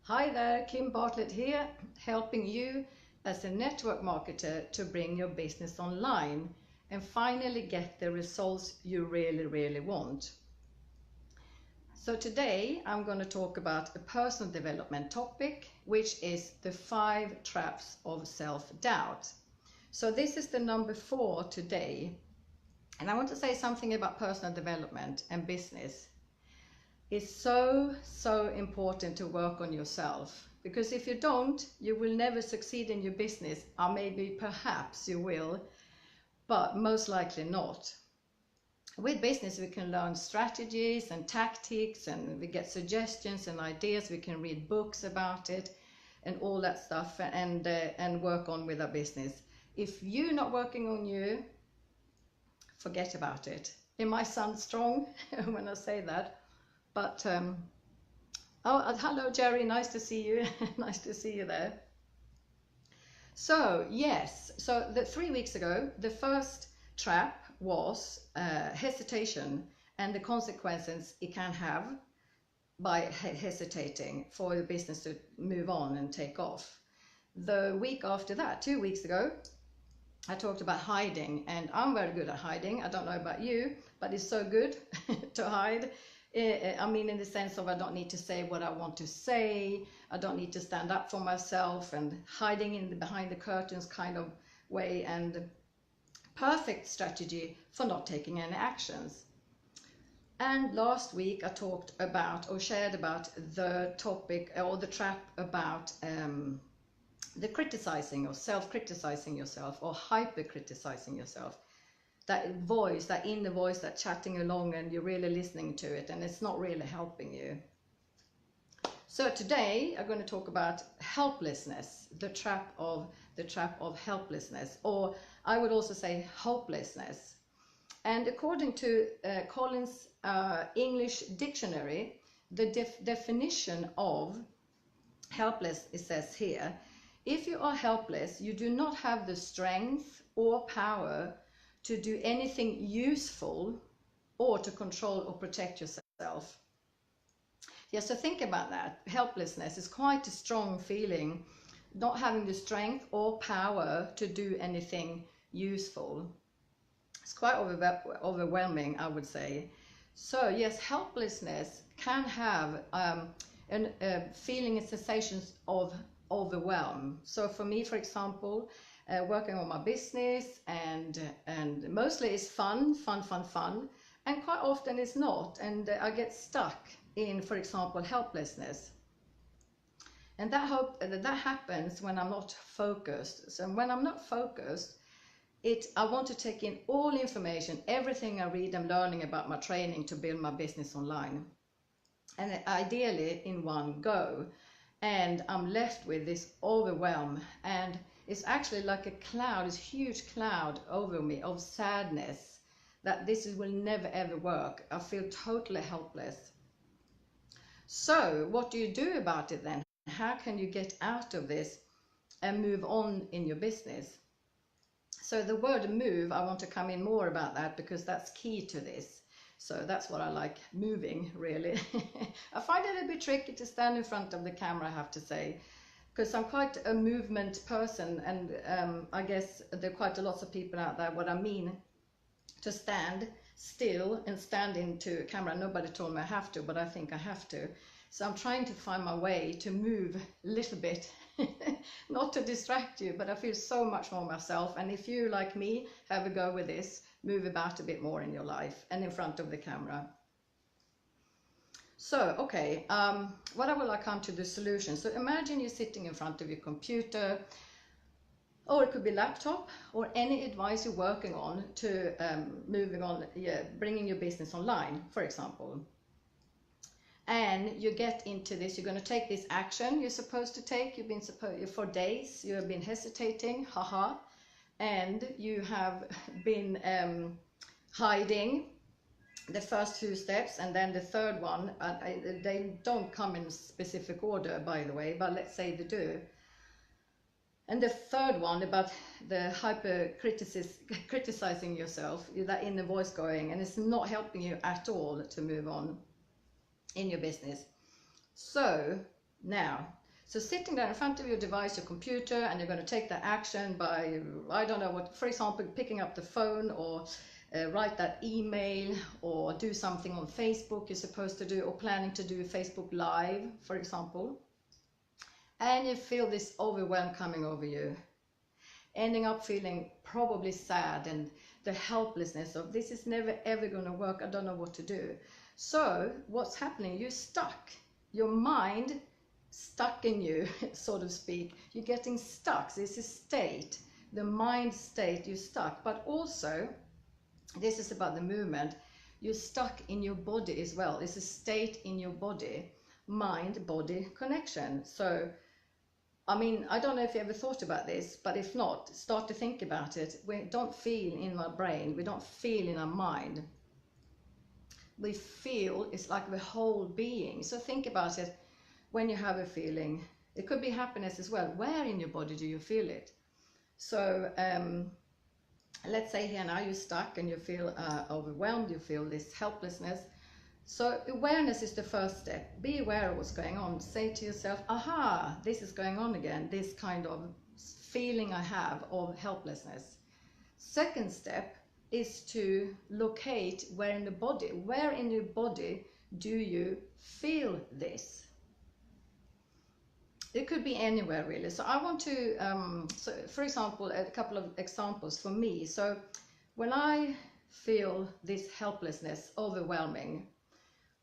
Hi there, Kim Bartlett here, helping you as a network marketer to bring your business online and finally get the results you really want. So today I'm going to talk about a personal development topic, which is the 5 traps of self-doubt. So this is the number 4 today, and I want to say something about personal development and business. It's so important to work on yourself, because if you don't, you will never succeed in your business, or maybe perhaps you will, but most likely not. With business we can learn strategies and tactics, and we get suggestions and ideas, we can read books about it and all that stuff, and work on with our business. If you're not working on you, forget about it. It might sound strong when I say that, but hello Jerry, nice to see you. Nice to see you there. So yes, so 3 weeks ago the first trap was hesitation and the consequences it can have by hesitating for the business to move on and take off. The week after that, 2 weeks ago, I talked about hiding, and I'm very good at hiding. I don't know about you, but it's so good to hide. I mean, in the sense of I don't need to say what I want to say, I don't need to stand up for myself, and hiding in behind the curtains kind of way, and perfect strategy for not taking any actions. And last week I talked about, or shared about, the topic or the trap about the criticizing or self-criticizing yourself, or hyper-criticizing yourself. That voice, that inner voice, that chatting along, and you're really listening to it and it's not really helping you. So today I'm going to talk about helplessness, the trap of helplessness, or I would also say hopelessness. And according to Collins English Dictionary, the definition of helpless, it says here, if you are helpless, you do not have the strength or power to do anything useful or to control or protect yourself. Yeah, so think about that. Helplessness is quite a strong feeling, not having the strength or power to do anything useful. It's quite overwhelming, I would say. So yes, helplessness can have feeling and sensations of overwhelm. So for me, for example, working on my business, and mostly it's fun, and quite often it's not, and I get stuck in, for example, helplessness. And that happens when I'm not focused. So when I'm not focused, I want to take in all information, everything I read and learning about my training to build my business online, and ideally in one go. And I'm left with this overwhelm, and it's actually like a cloud, this huge cloud over me of sadness that this will never ever work. I feel totally helpless. So what do you do about it then? How can you get out of this and move on in your business? So the word move, I want to come in more about that, because that's key to this. So that's what I like, moving, really. I find it a bit tricky to stand in front of the camera, I have to say, because I'm quite a movement person, and I guess there are quite a lot of people out there what I mean to stand still and stand into a camera. Nobody told me I have to, but I think I have to. So I'm trying to find my way to move a little bit, not to distract you, but I feel so much more myself. And if you, like me, have a go with this, move about a bit more in your life and in front of the camera. So, okay, what I will come to the solution. So imagine you're sitting in front of your computer, or it could be laptop, or any device you're working on to moving on, bringing your business online, for example. And you get into this, you're going to take this action you're supposed to take. You've been for days, you have been hesitating, and you have been hiding the first 2 steps, and then the third one, they don't come in specific order, by the way, but let's say they do. And the third one about the criticizing yourself, that inner voice going, and it's not helping you at all to move on in your business. So Now, so sitting there in front of your device, your computer, and you're going to take the action by, I don't know what, for example, picking up the phone, or write that email, or do something on Facebook you're supposed to do, or planning to do a Facebook Live, for example. And you feel this overwhelm coming over you, ending up feeling probably sad and the helplessness of this is never ever going to work, I don't know what to do. So what's happening? You're stuck. Your mind stuck in you, so to speak. You're getting stuck. This is state, the mind state, you're stuck. But also, this is about the movement. You're stuck in your body as well. It's a state in your body, mind-body connection. So, I mean, I don't know if you ever thought about this, but if not, start to think about it. We don't feel in our brain, we don't feel in our mind. We feel, it's like the whole being. So think about it when you have a feeling. It could be happiness as well. Where in your body do you feel it? So let's say here now you're stuck and you feel overwhelmed, you feel this helplessness. So awareness is the first step. Be aware of what's going on. Say to yourself, aha, this is going on again, this kind of feeling I have of helplessness. Second step is to locate where in the body, where in your body do you feel this? It could be anywhere really. So I want to, so for example, a couple of examples for me. So when I feel this helplessness overwhelming,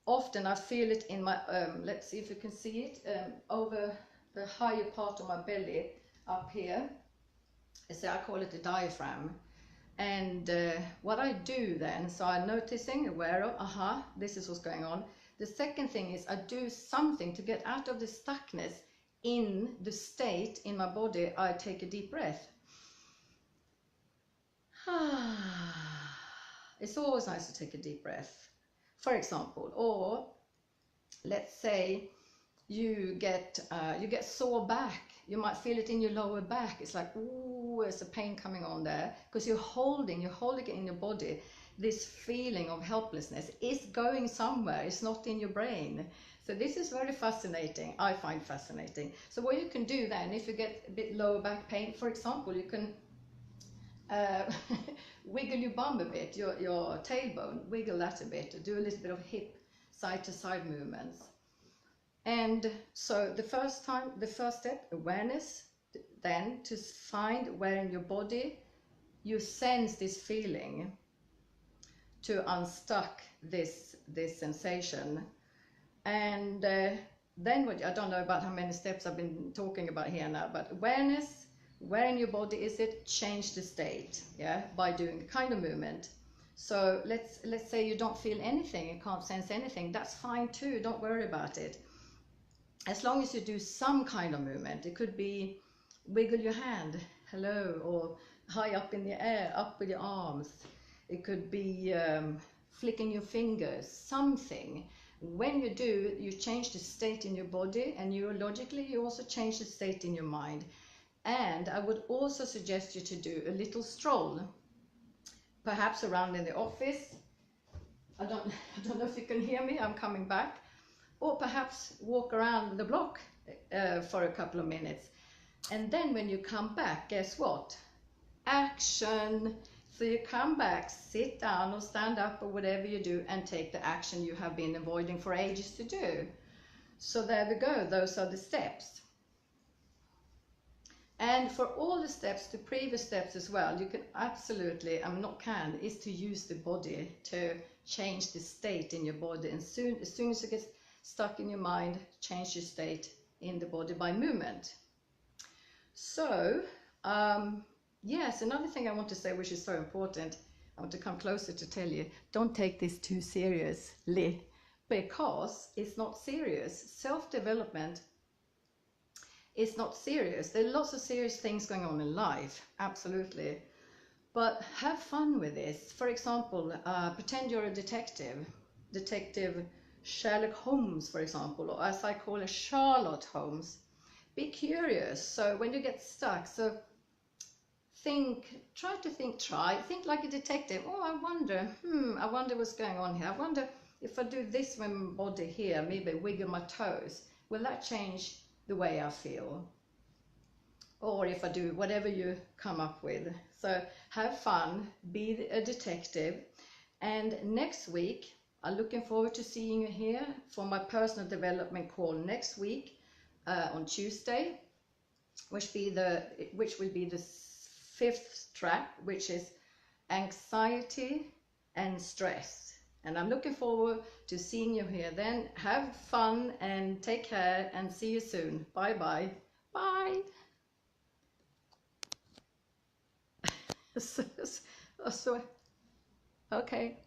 often I feel it in my, let's see if you can see it, over the higher part of my belly up here. So I call it the diaphragm. And what I do then, so I'm noticing, aware of, aha, this is what's going on. The second thing is I do something to get out of the stuckness in the state in my body. I take a deep breath. It's always nice to take a deep breath, for example. Or let's say you get sore back. You might feel it in your lower back. It's like, ooh, there's a pain coming on there, because you're holding it in your body. This feeling of helplessness is going somewhere. It's not in your brain. So this is very fascinating. I find fascinating. So what you can do then, if you get a bit lower back pain, for example, you can wiggle your bum a bit, your tailbone, wiggle that a bit, do a little bit of hip side to side movements. And so the first step, awareness, then to find where in your body you sense this feeling, to unstuck this sensation. And then what, I don't know about how many steps I've been talking about here now, but awareness, where in your body is it, change the state, yeah, by doing a kind of movement. So let's say you don't feel anything, you can't sense anything, that's fine too, don't worry about it. As long as you do some kind of movement, it could be wiggle your hand, hello, or high up in the air, up with your arms. It could be flicking your fingers, something. When you do, you change the state in your body, and neurologically you also change the state in your mind. And I would also suggest you to do a little stroll, perhaps around in the office. I don't know if you can hear me, I'm coming back. Or perhaps walk around the block for a couple of minutes. And then when you come back, guess what? Action. So you come back, sit down or stand up or whatever you do, and take the action you have been avoiding for ages to do. So there we go, those are the steps. And for all the steps, the previous steps as well, you can absolutely, is to use the body to change the state in your body. And as soon as you get stuck in your mind, change your state in the body by movement. So, yes, another thing I want to say, which is so important, I want to come closer to tell you, don't take this too seriously, because it's not serious. Self-development is not serious. There are lots of serious things going on in life, absolutely. But have fun with this. For example, pretend you're a detective. Detective Sherlock Holmes, for example, or as I call it, Charlotte Holmes. Be curious. So when you get stuck, so think like a detective. Oh, I wonder what's going on here. I wonder if I do this with my body here, maybe wiggle my toes, will that change the way I feel? Or if I do whatever you come up with. So have fun, be a detective. And next week, I'm looking forward to seeing you here for my personal development call next week on Tuesday, which will be the 5th trap, which is anxiety and stress. And I'm looking forward to seeing you here then. Have fun and take care and see you soon. Bye bye. Bye. So, okay.